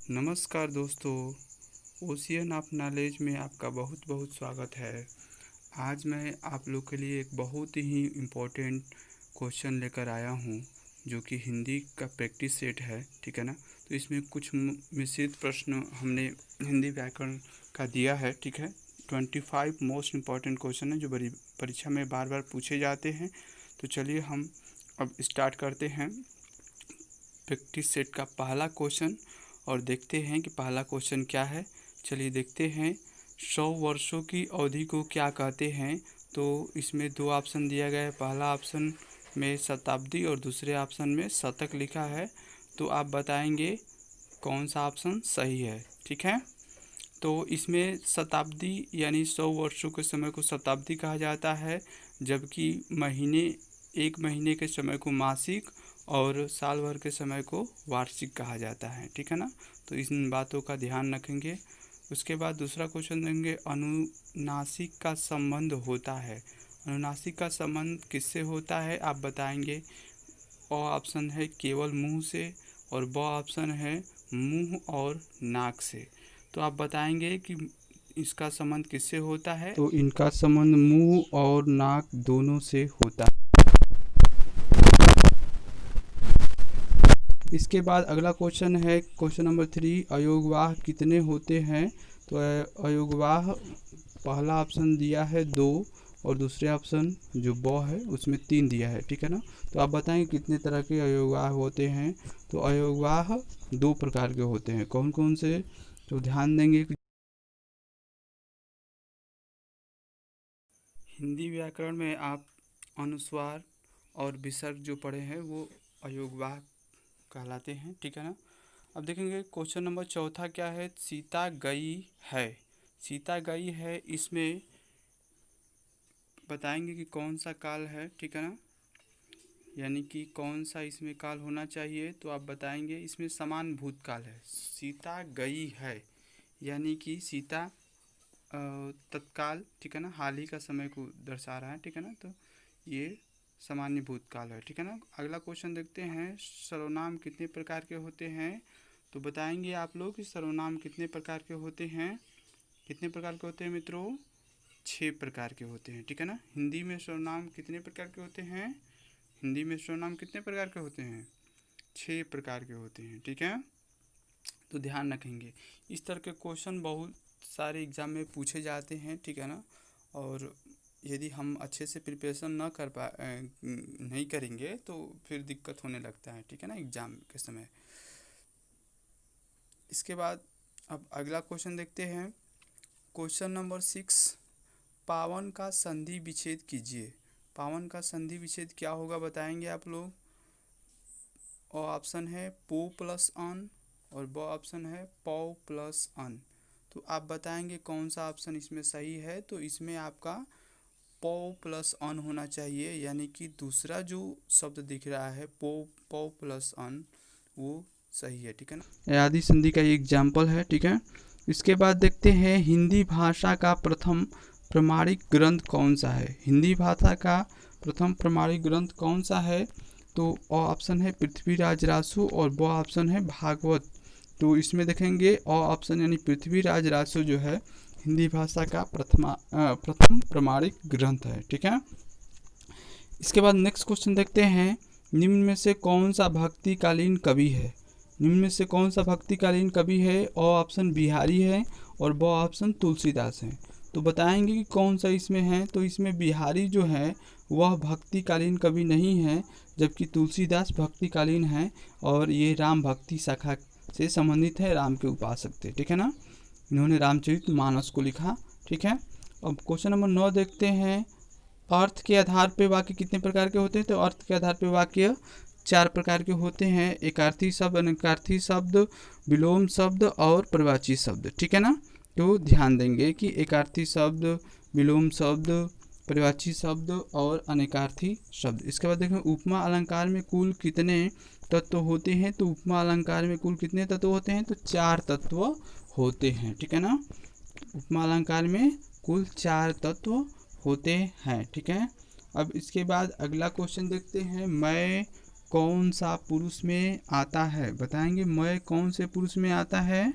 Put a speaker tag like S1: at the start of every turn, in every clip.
S1: नमस्कार दोस्तों, ocean of knowledge में आपका बहुत बहुत स्वागत है। आज मैं आप लोग के लिए एक बहुत ही इम्पोर्टेंट क्वेश्चन लेकर आया हूँ, जो कि हिंदी का प्रैक्टिस सेट है। ठीक है ना। तो इसमें कुछ मिश्रित प्रश्न हमने हिंदी व्याकरण का दिया है। ठीक है। 25 मोस्ट इम्पॉर्टेंट क्वेश्चन है जो बड़ी परीक्षा में बार बार पूछे जाते हैं। तो चलिए हम अब स्टार्ट करते हैं प्रैक्टिस सेट का पहला क्वेश्चन और देखते हैं कि पहला क्वेश्चन क्या है। चलिए देखते हैं। 100 वर्षों की अवधि को क्या कहते हैं? तो इसमें दो ऑप्शन दिया गया है। पहला ऑप्शन में शताब्दी और दूसरे ऑप्शन में शतक लिखा है। तो आप बताएंगे कौन सा ऑप्शन सही है। ठीक है। तो इसमें शताब्दी यानी 100 वर्षों के समय को शताब्दी कहा जाता है, जबकि एक महीने के समय को मासिक और साल भर के समय को वार्षिक कहा जाता है। ठीक है ना। तो इन बातों का ध्यान रखेंगे। उसके बाद दूसरा क्वेश्चन देंगे, अनुनासिक का संबंध होता है। अनुनासिक का संबंध किससे होता है आप बताएंगे। और ऑप्शन है केवल मुंह से और ब ऑप्शन है मुंह और नाक से। तो आप बताएंगे कि इसका संबंध किससे होता है। तो इनका संबंध मुंह और नाक दोनों से होता है। इसके बाद अगला क्वेश्चन है क्वेश्चन नंबर 3, अयोगवाह कितने होते हैं? तो अयोगवाह पहला ऑप्शन दिया है 2 और दूसरे ऑप्शन जो ब है उसमें 3 दिया है। ठीक है ना। तो आप बताएंगे कितने तरह के अयोगवाह होते हैं। तो अयोगवाह 2 प्रकार के होते हैं। कौन कौन से? तो ध्यान देंगे कि हिंदी व्याकरण में आप अनुस्वार और विसर्ग जो पढ़े हैं वो अयोगवाह कहलाते हैं। ठीक है ना। अब देखेंगे क्वेश्चन नंबर 4 क्या है। सीता गई है। सीता गई है, इसमें बताएंगे कि कौन सा काल है। ठीक है ना। यानी कि कौन सा इसमें काल होना चाहिए। तो आप बताएंगे इसमें समान भूतकाल है। सीता गई है यानी कि सीता तत्काल, ठीक है ना, हाल ही का समय को दर्शा रहा है। ठीक है ना। तो ये सामान्य भूतकाल है। ठीक है ना। अगला क्वेश्चन देखते हैं, सर्वनाम कितने प्रकार के होते हैं? तो बताएंगे आप लोग कि सर्वनाम कितने प्रकार के होते हैं। कितने प्रकार के होते हैं मित्रों? 6 प्रकार के होते हैं। ठीक है ना। हिंदी में सर्वनाम कितने प्रकार के होते हैं? हिंदी में सर्वनाम कितने प्रकार के होते हैं? 6 प्रकार के होते हैं। ठीक है। तो ध्यान रखेंगे, इस तरह के क्वेश्चन बहुत सारे एग्जाम में पूछे जाते हैं। ठीक है ना। और यदि हम अच्छे से प्रिपरेशन नहीं करेंगे तो फिर दिक्कत होने लगता है। ठीक है ना, एग्ज़ाम के समय। इसके बाद अब अगला क्वेश्चन देखते हैं क्वेश्चन नंबर 6, पावन का संधि विच्छेद कीजिए। पावन का संधि विच्छेद क्या होगा बताएंगे आप लोग। और ऑप्शन है पो प्लस अन और ब ऑप्शन है पौ प्लस अन। तो आप बताएंगे कौन सा ऑप्शन इसमें सही है। तो इसमें आपका पौ प्लस अन होना चाहिए, यानी कि दूसरा जो शब्द दिख रहा है पौ प्लस अन वो सही है। ठीक है ना। आदि संधि का एग्जाम्पल है। ठीक है। इसके बाद देखते हैं हिंदी भाषा का प्रथम प्रमाणिक ग्रंथ कौन सा है। हिंदी भाषा का प्रथम प्रमाणिक ग्रंथ कौन सा है? तो ऑप्शन है पृथ्वीराज रासो और ब ऑप्शन है भागवत। तो इसमें देखेंगे ऑप्शन यानी पृथ्वीराज रासो जो है हिंदी भाषा का प्रथम प्रमाणिक ग्रंथ है। ठीक है। इसके बाद नेक्स्ट क्वेश्चन देखते हैं, निम्न में से कौन सा भक्तिकालीन कवि है? निम्न में से कौन सा भक्तिकालीन कवि है? ऑप्शन बिहारी है और ब ऑप्शन तुलसीदास है। तो बताएंगे कि कौन सा इसमें है। तो इसमें बिहारी जो है वह भक्तिकालीन कवि नहीं है, जबकि तुलसीदास भक्तिकालीन है और ये राम भक्ति शाखा से संबंधित है, राम के उपासक थे। ठीक है ना। इन्होंने रामचरितमानस को लिखा। ठीक है। अब क्वेश्चन नंबर 9 देखते हैं, अर्थ के आधार पे वाक्य कितने प्रकार के होते हैं? तो अर्थ के आधार पे वाक्य 4 प्रकार के होते हैं, एकार्थी शब्द, अनेकार्थी शब्द, विलोम शब्द और प्रवाची शब्द। ठीक है ना। तो ध्यान देंगे कि एकार्थी शब्द, विलोम शब्द, प्रवाची शब्द और अनेकार्थी शब्द। इसके बाद देखें उपमा अलंकार में कुल कितने तत्व होते हैं? तो उपमा अलंकार में कुल कितने तत्व होते हैं? तो 4 तत्व होते हैं। ठीक है ना। उपमा अलंकार में कुल 4 तत्व होते हैं। ठीक है। अब इसके बाद अगला क्वेश्चन देखते हैं, मैं कौन सा पुरुष में आता है, बताएंगे मैं कौन से पुरुष में आता है।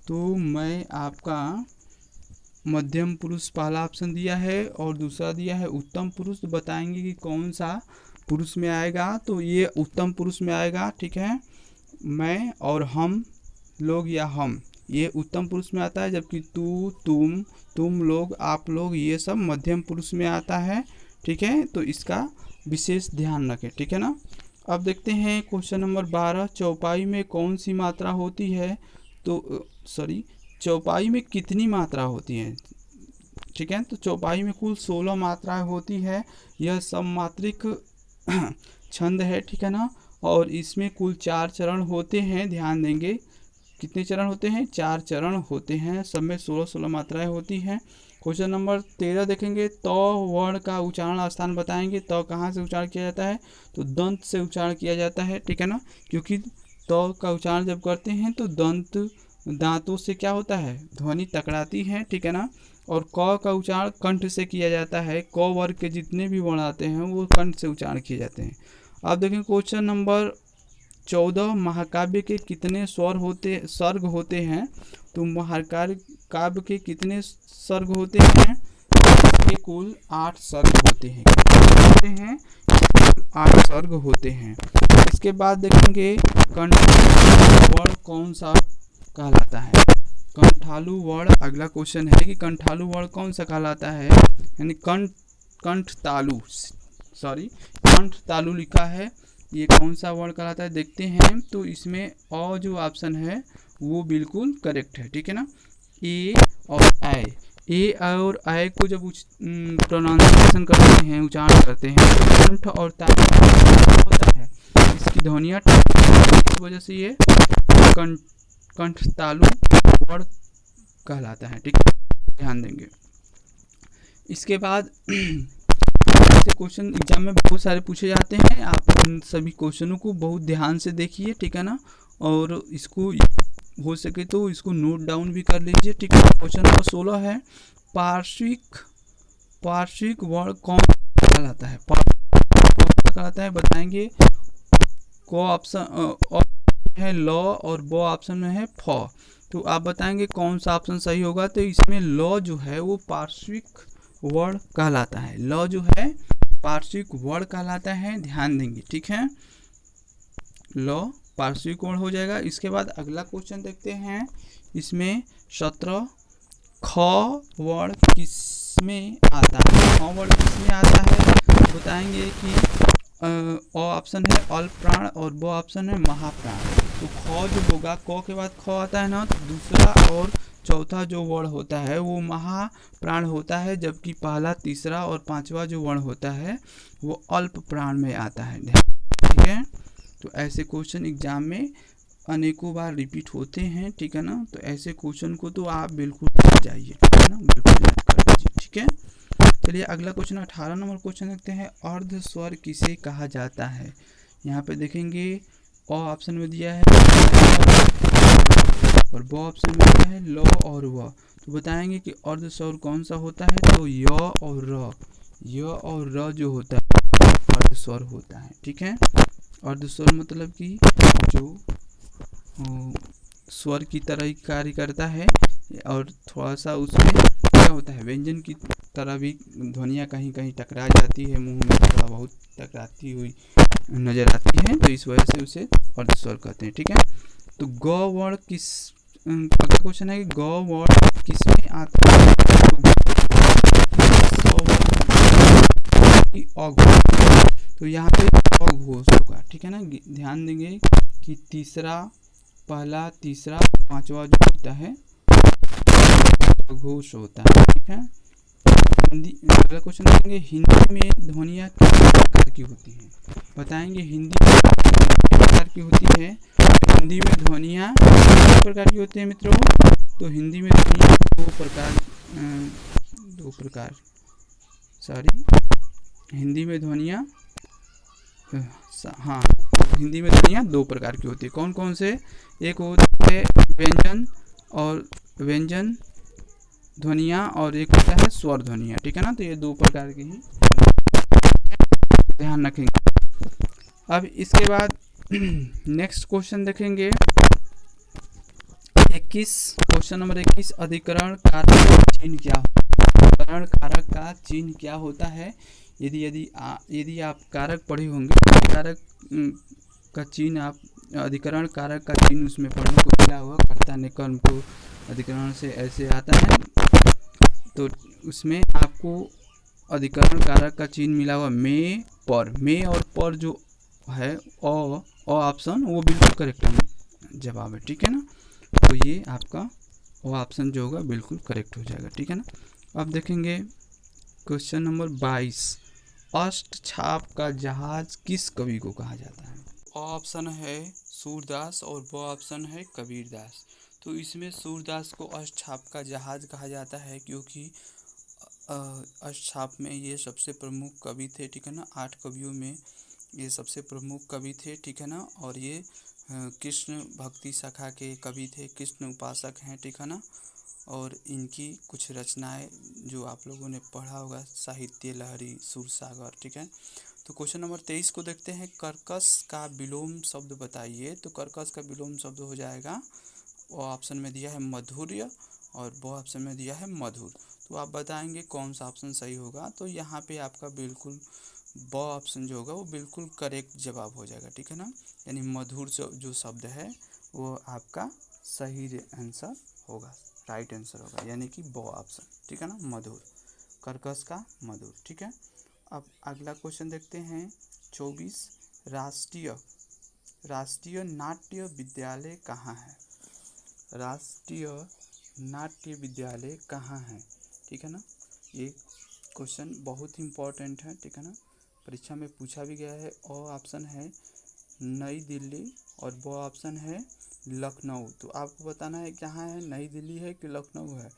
S1: तो मैं आपका मध्यम पुरुष पहला ऑप्शन दिया है और दूसरा दिया है उत्तम पुरुष। तो बताएंगे कि कौन सा पुरुष में आएगा। तो ये उत्तम पुरुष में आएगा, ठीक है। मैं और हम लोग या हम, ये उत्तम पुरुष में आता है, जबकि तू, तुम लोग, आप लोग, ये सब मध्यम पुरुष में आता है, ठीक है। तो इसका विशेष ध्यान रखें, ठीक है ना। अब देखते हैं क्वेश्चन नंबर 12, चौपाई में कौन सी मात्रा होती है। तो चौपाई में कितनी मात्रा होती है, ठीक है। तो चौपाई में कुल 16 मात्राएं होती है। यह सममात्रिक छंद है, ठीक है ना। और इसमें कुल 4 चरण होते हैं, ध्यान देंगे। कितने चरण होते हैं, 4 चरण होते हैं। सब में 16 मात्राएं होती हैं। क्वेश्चन नंबर 13 देखेंगे, त वर्ण का उच्चारण स्थान बताएंगे। त कहाँ से उच्चारण किया जाता है, तो दंत से उच्चारण किया जाता है, ठीक है ना। क्योंकि त का उच्चारण जब करते हैं तो दांतों से क्या होता है, ध्वनि टकराती है, ठीक है ना। और क का उच्चारण कंठ से किया जाता है। क वर्ग के जितने भी वर्ण आते हैं वो कंठ से उच्चारण किए जाते हैं। आप देखें क्वेश्चन नंबर 14, महाकाव्य के कितने सर्ग होते हैं। तो महाकाव्य के कितने सर्ग होते हैं, इसके कुल 8 सर्ग होते हैं। कितने होते हैं, 8 सर्ग होते हैं। इसके बाद देखेंगे कंठालू वर्ण कौन सा कहलाता है। कंठालू वर्ण, अगला क्वेश्चन है कि कंठालू वर्ण कौन सा कहलाता है, यानी कंठतालु लिखा है, ये कौन सा वर्ण कहलाता है देखते हैं। तो इसमें अ जो ऑप्शन है वो बिल्कुल करेक्ट है, ठीक है ना। ए और ऐ को जब प्रोनाउंसिएशन करते हैं, उच्चारण करते हैं, तो कंठ और तालु होता है, इसकी ध्वनियाँ इस वजह से ये कंठतालु वर्ण कहलाता है, ठीक है, ध्यान देंगे। इसके बाद ऐसे क्वेश्चन एग्जाम में बहुत सारे पूछे जाते हैं। आप इन सभी क्वेश्चनों को बहुत ध्यान से देखिए, ठीक है ना। और इसको हो सके तो इसको नोट डाउन भी कर लीजिए, ठीक है। क्वेश्चन नंबर 16 है, पार्श्विक वर्ण कौन कहलाता है। कहलाता है, बताएंगे। को ऑप्शन है ल और ब ऑप्शन में है फ। तो आप बताएंगे कौन सा ऑप्शन सही होगा। तो इसमें ल जो है वो पार्श्विक वर्ण कहलाता है। ल जो है पार्श्विक वर्ण कहलाता है, ध्यान देंगे, ठीक है। ल पार्श्विक वर्ण हो जाएगा। इसके बाद अगला क्वेश्चन देखते हैं। इसमें 17, ख वर्ण किसमें आता है। ख वर्ण किसमें आता है, बताएंगे कि अ ऑप्शन है अल्प प्राण और ब ऑप्शन है महाप्राण। तो ख जो होगा, क के बाद ख आता है ना, तो दूसरा और चौथा जो वर्ण होता है वो महाप्राण होता है, जबकि पहला, तीसरा और पांचवा जो वर्ण होता है वो अल्प प्राण में आता है, ठीक है। तो ऐसे क्वेश्चन एग्जाम में अनेकों बार रिपीट होते हैं, ठीक है ना। तो ऐसे क्वेश्चन को तो आप बिल्कुल जाइए, ठीक है ना, बिल्कुल याद कर लीजिए, ठीक है। चलिए अगला क्वेश्चन 18 नंबर क्वेश्चन देखते हैं। अर्ध स्वर किसे कहा जाता है। यहाँ पे देखेंगे अ ऑप्शन में दिया है और ब ऑप्शन में दिया है ल और व। तो बताएंगे कि अर्ध स्वर कौन सा होता है। तो य और र जो होता है अर्ध स्वर होता है, ठीक है। अर्ध स्वर मतलब कि जो स्वर की तरह ही कार्य करता है और थोड़ा सा उसमें क्या होता है, व्यंजन की तरह भी ध्वनियाँ कहीं कहीं टकरा जाती है, मुंह में थोड़ा बहुत टकराती हुई नजर आती है, तो इस वजह से उसे अर्ध स्वर कहते हैं, ठीक है। तो ग वर्ण अगला क्वेश्चन है कि ग वर्ण किसमें आता है। तो यहाँ पे अघोष होगा, ठीक है ना। ध्यान देंगे कि पहला, तीसरा, पांचवा जो होता है अघोष होता है, ठीक है। हिंदी अगला क्वेश्चन देखेंगे, हिंदी में ध्वनियाँ किस प्रकार की होती हैं। बताएंगे हिंदी में किस प्रकार की होती है। हिंदी में ध्वनियाँ किस प्रकार की होती है मित्रों। तो हिंदी में ध्वनियाँ हिंदी में ध्वनियाँ दो प्रकार की होती है। कौन कौन से, एक होता है व्यंजन ध्वनियाँ और एक होता है स्वर ध्वनियाँ, ठीक है ना। तो ये दो प्रकार की ही ध्यान रखेंगे। अब इसके बाद नेक्स्ट क्वेश्चन देखेंगे 21, क्वेश्चन नंबर 21, अधिकरण कारक का चिन्ह क्या होता है? अधिकरण कारक का चिन्ह क्या होता है? यदि आप कारक पढ़े होंगे तो कारक का चिन्ह आप अधिकरण कारक का चिन्ह उसमें पढ़ने को मिला होगा, कर्ता ने कर्म को अधिकरण से ऐसे आता है, तो उसमें आपको अधिकरण कारक का चिन्ह मिला हुआ में और पर जो है अ ऑप्शन वो बिल्कुल करेक्ट जवाब है, ठीक है ना। तो ये आपका वो ऑप्शन जो होगा बिल्कुल करेक्ट हो जाएगा, ठीक है ना। अब देखेंगे क्वेश्चन नंबर 22, अष्टछाप का जहाज किस कवि को कहा जाता है? ऑप्शन है सूरदास और वो ऑप्शन है कबीरदास। तो इसमें सूरदास को अष्टछाप का जहाज कहा जाता है क्योंकि अष्टछाप में ये सबसे प्रमुख कवि थे, ठीक है ना। 8 कवियों में ये सबसे प्रमुख कवि थे, ठीक है ना। और ये कृष्ण भक्ति शाखा के कवि थे, कृष्ण उपासक हैं, ठीक है ना। और इनकी कुछ रचनाएं जो आप लोगों ने पढ़ा होगा, साहित्य लहरी, सूरसागर, ठीक है। तो क्वेश्चन नंबर 23 को देखते हैं, कर्कश का विलोम शब्द बताइए। तो कर्कश का विलोम शब्द हो जाएगा, वो ऑप्शन में दिया है मधुर्य और वो ऑप्शन में दिया है मधुर। तो आप बताएंगे कौन सा ऑप्शन सही होगा। तो यहाँ पे आपका बिल्कुल ब ऑप्शन जो होगा वो बिल्कुल करेक्ट जवाब हो जाएगा, ठीक है ना। यानी मधुर जो शब्द है वो आपका सही आंसर होगा, राइट आंसर होगा, यानी कि ब ऑप्शन, ठीक है ना, मधुर, कर्कश का मधुर, ठीक है। अब अगला क्वेश्चन देखते हैं 24, राष्ट्रीय नाट्य विद्यालय कहाँ है? राष्ट्रीय नाट्य विद्यालय कहाँ है, ठीक है ना। ये क्वेश्चन बहुत ही इम्पोर्टेंट है, ठीक है ना, परीक्षा में पूछा भी गया है। और ऑप्शन है नई दिल्ली और वो ऑप्शन है लखनऊ। तो आपको बताना है कहाँ है, नई दिल्ली है कि लखनऊ है।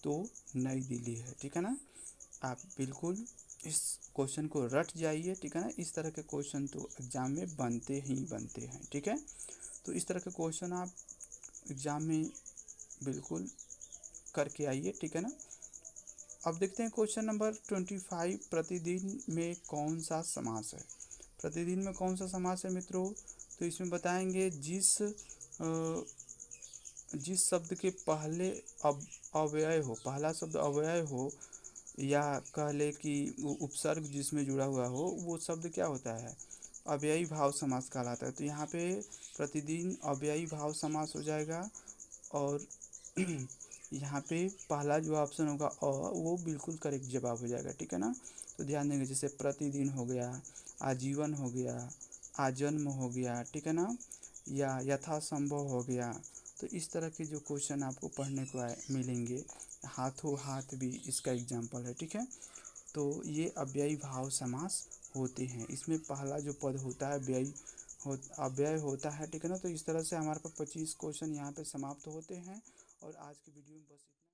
S1: तो नई दिल्ली है, ठीक है ना। आप बिल्कुल इस क्वेश्चन को रट जाइए, ठीक है ना। इस तरह के क्वेश्चन तो एग्ज़ाम में बनते हैं, ठीक है। तो इस तरह के क्वेश्चन आप एग्ज़ाम में बिल्कुल करके आइए, ठीक है ना। अब देखते हैं क्वेश्चन नंबर 25, प्रतिदिन में कौन सा समास है? प्रतिदिन में कौन सा समास है मित्रों? तो इसमें बताएंगे जिस शब्द के पहले अव्यय हो, पहला शब्द अव्यय हो, या कह ले कि वो उपसर्ग जिसमें जुड़ा हुआ हो, वो शब्द क्या होता है? अव्ययी भाव समास कहलाता है। तो यहाँ पे प्रतिदिन अव्ययी भाव समास हो जाएगा। और यहाँ पे पहला जो ऑप्शन होगा वो बिल्कुल करेक्ट जवाब हो जाएगा, ठीक है ना। तो ध्यान देंगे, जैसे प्रतिदिन हो गया, आजीवन हो गया, आजन्म हो गया, ठीक है ना, या यथासंभव हो गया। तो इस तरह के जो क्वेश्चन आपको पढ़ने को मिलेंगे, हाथों हाथ भी इसका एग्जाम्पल है, ठीक है। तो ये अव्ययी भाव समास होते हैं। इसमें पहला जो पद होता है अव्यय होता है, ठीक है ना। तो इस तरह से हमारे पास 25 क्वेश्चन यहाँ पे समाप्त होते हैं। और आज की वीडियो में बस